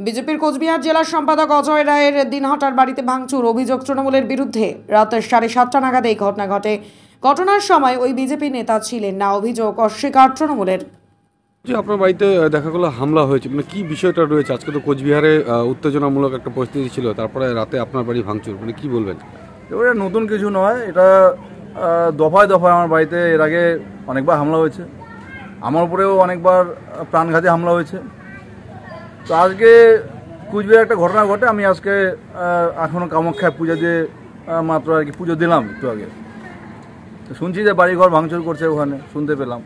বিজেপির কোচবিহার জেলার সম্পাদক অজয় রায়ের দিনহাটার বাড়িতে ভাঙচুর, অভিযোগ তৃণমূলের বিরুদ্ধে। রাত 7:30 নাগাদ এই ঘটনা ঘটে। ঘটনার সময় ওই বিজেপি নেতা ছিলেন না, অভিযোগ অস্বীকার তৃণমূলের। যে আপনার বাড়িতে দেখা গেলো হামলা হয়েছে, মানে কি বিষয়টা রয়েছে? আজকে তো কোচবিহারে উত্তেজনামূলক একটা পরিস্থিতি ছিল, তারপরে রাতে আপনার বাড়ি ভাঙচুর, মানে কি বলবেন? এটা নতুন কিছু নয়, এটা দফায় দফায় আমার বাড়িতে এর আগে অনেকবার হামলা হয়েছে, আমার উপরেও অনেকবার প্রাণঘাতী হামলা হয়েছে। তো আজকে কুচবিহারে একটা ঘটনা ঘটে। আমি আজকে এখনও কামাখ্যায় পূজা দিয়ে মাত্র আর কি পুজো দিলাম একটু আগে। তো শুনছি যে বাড়িঘর ভাঙচুর করছে, ওখানে শুনতে পেলাম।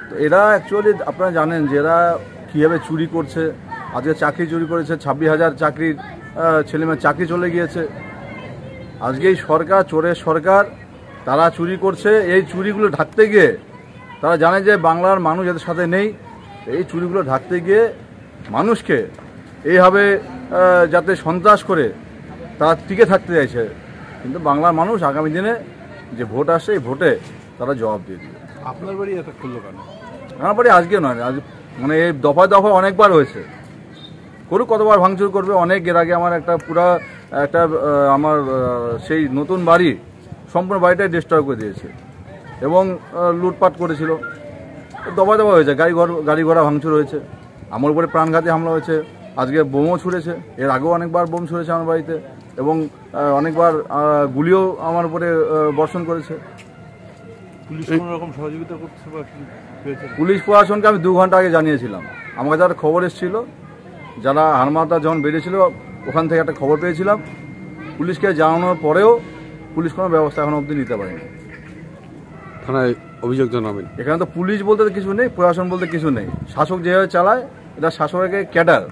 তো এরা অ্যাকচুয়ালি আপনারা জানেন যে এরা কীভাবে চুরি করছে। আজকে চাকরি চুরি করেছে, 26,000 চাকরির ছেলেমেয়ের চাকরি চলে গিয়েছে। আজকে এই সরকার, চোরের সরকার, তারা চুরি করছে। এই চুরিগুলো ঢাকতে গিয়ে তারা জানে যে বাংলার মানুষ এদের সাথে নেই। এই চুরিগুলো ঢাকতে গিয়ে মানুষকে এইভাবে যাতে সন্ত্রাস করে তারা টিকে থাকতে চাইছে। কিন্তু বাংলার মানুষ আগামী দিনে যে ভোট আসছে, এই ভোটে তারা জবাব দিয়ে দিবে। আপনার বাড়ি এটা খুললো কেন? আমার বাড়ি আজকে নয়, আজ মানে এই দফায় দফা অনেকবার হয়েছে। করুক, কতবার ভাঙচুর করবে। অনেক এর আগে আমার আমার সেই নতুন বাড়ি সম্পূর্ণ বাড়িটাই ডিস্ট্রয় করে দিয়েছে এবং লুটপাট করেছিল। দফায় দফা হয়েছে, গাড়ি ঘোড়া ভাঙচুর হয়েছে, আমার উপরে প্রাণঘাতী হামলা হয়েছে। আজকে বোমও ছুঁড়েছে, এর আগেও অনেকবার বোম ছুঁড়েছে আমার বাড়িতে এবং অনেকবার গুলিও আমার উপরে বর্ষণ করেছে। পুলিশ প্রশাসনকে আমি 2 ঘন্টা আগে জানিয়েছিলাম। আমার কাছে একটা খবর এসেছিল, যারা হারমাতা যখন বেরিয়েছিল ওখান থেকে একটা খবর পেয়েছিলাম। পুলিশকে জানানোর পরেও পুলিশ কোনো ব্যবস্থা এখন অবধি নিতে পারেনি। থানায় অভিযোগ জানাবেন? এখানে তো পুলিশ বলতে কিছু নেই, প্রশাসন বলতে কিছু নেই। শাসক যেভাবে চালায়, এটা শাসকের ক্যাডার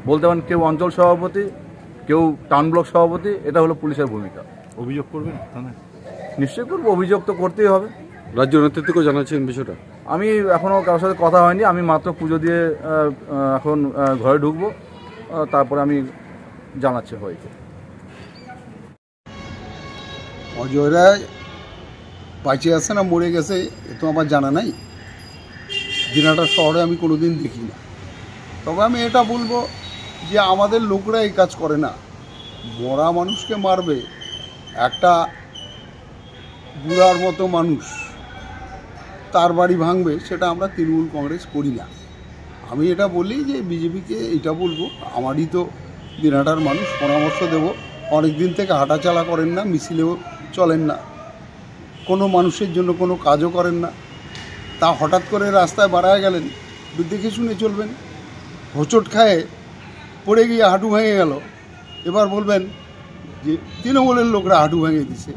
বলতে পারেন। কেউ অঞ্চল সভাপতি, কেউ টাউন ব্লক সভাপতি, এটা হলো পুলিশের ভূমিকা। অভিযোগ করবেন থানায়? নিশ্চয়ই করবো, অভিযোগ তো করতেই হবে। রাজ্য নেতৃত্বকেও জানাচ্ছেন বিষয়টা? আমি এখনও কারোর সাথে কথা হয়নি, আমি মাত্র পুজো দিয়ে এখন ঘরে ঢুকবো, তারপরে আমি জানাচ্ছি সবাইকে। অজয় রায় বাঁচে আছে না মরে গেছে এ তো আমার জানা নাই। দিনহাটা শহরে আমি কোনোদিন দেখি না। তবে আমি এটা বলবো যে আমাদের লোকরা এই কাজ করে না। মরা মানুষকে মারবে, একটা বুড়ার মতো মানুষ তার বাড়ি ভাঙবে, সেটা আমরা তৃণমূল কংগ্রেস করি না। আমি এটা বলি যে বিজেপিকে এটা বলবো, আমারই তো দিনহাটার মানুষ, পরামর্শ দেব। অনেক দিন থেকে হাঁটাচালা করেন না, মিছিলেও চলেন না, কোনো মানুষের জন্য কোনো কাজও করেন না। তা হঠাৎ করে রাস্তায় বাড়ায় গেলেন, দেখে শুনে চলবেন। হোঁচট খায়ে পড়ে গিয়ে হাঁটু ভেঙে গেল, এবার বলবেন যে তৃণমূলের লোকরা হাঁটু ভেঙে দিছে।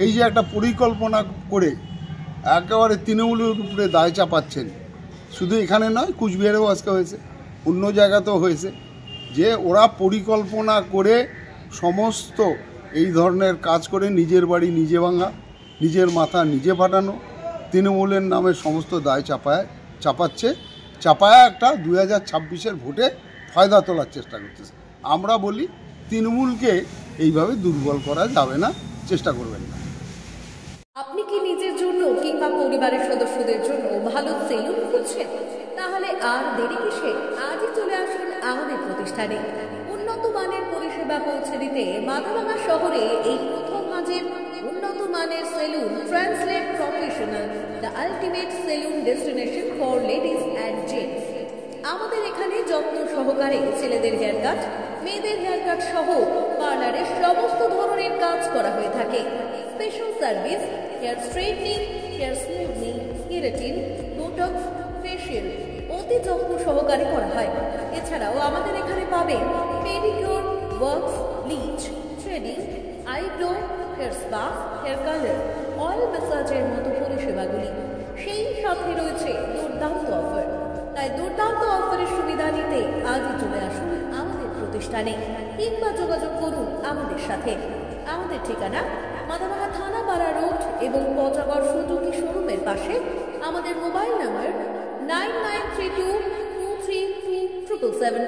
এই যে একটা পরিকল্পনা করে একেবারে তৃণমূলের উপরে দায় চাপাচ্ছেন। শুধু এখানে নয়, কুচবিহারেও আজকে হয়েছে, অন্য জায়গাতেও হয়েছে, যে ওরা পরিকল্পনা করে সমস্ত এই ধরনের কাজ করে নিজের বাড়ি নিজে ভাঙা, নিজের মাথা নিজে ফাটানো, তৃণমূলের নামে সমস্ত দায় চাপাচ্ছে। চাপায়া একটা 2026-এর ভোটে ফায়দা তোলার চেষ্টা করতেছে। আমরা বলি তৃণমূলকে এইভাবে দুর্বল করা যাবে না, চেষ্টা করবেন না। আপনি কি নিজের জন্য কিংবা পরিবারের সদস্যদের জন্য ভালো সেলুন খুঁজছেন? তাহলে আর দেরি কিসে? আজই চলে আসুন আমাদের প্রতিষ্ঠানে। উন্নত মানের পরিষেবা পৌঁছে দিতে মাথাভাঙা শহরে এই প্রথম হাজির উন্নত মানের saloon translate professional, the ultimate saloon destination for ladies and gents. আমাদের এখানে যত্ন সহকারে ছেলেদের হেয়ার কাট, মেয়েদের হেয়ার কাট সহ পার্লারের সমস্ত ধরনের কাজ করা হয়ে থাকে। Special service, hair straightening, hair smoothing, keratin, botox, facial অতি যত্ন সহকারে করা হয়। এছাড়াও আমাদের এখানে পাবেন pedicure, wax, bleach, threading, eyebrow, hair spa, hair colour, oil ম্যাসাজের মতো পরিষেবাগুলি। সেই সাথে রয়েছে দুর্দান্ত অফার। তাই দুর্দান্ত অফারের সুবিধা নিতে আজই চলে আসুন আমাদের প্রতিষ্ঠানে কিংবা যোগাযোগ করুন আমাদের সাথে। আমাদের ঠিকানা মাথাভাঙা থানা পাড়া রোড এবং পচাগড় সুজুকি শোরুমের পাশে। আমাদের মোবাইল নাম্বার 9932232777।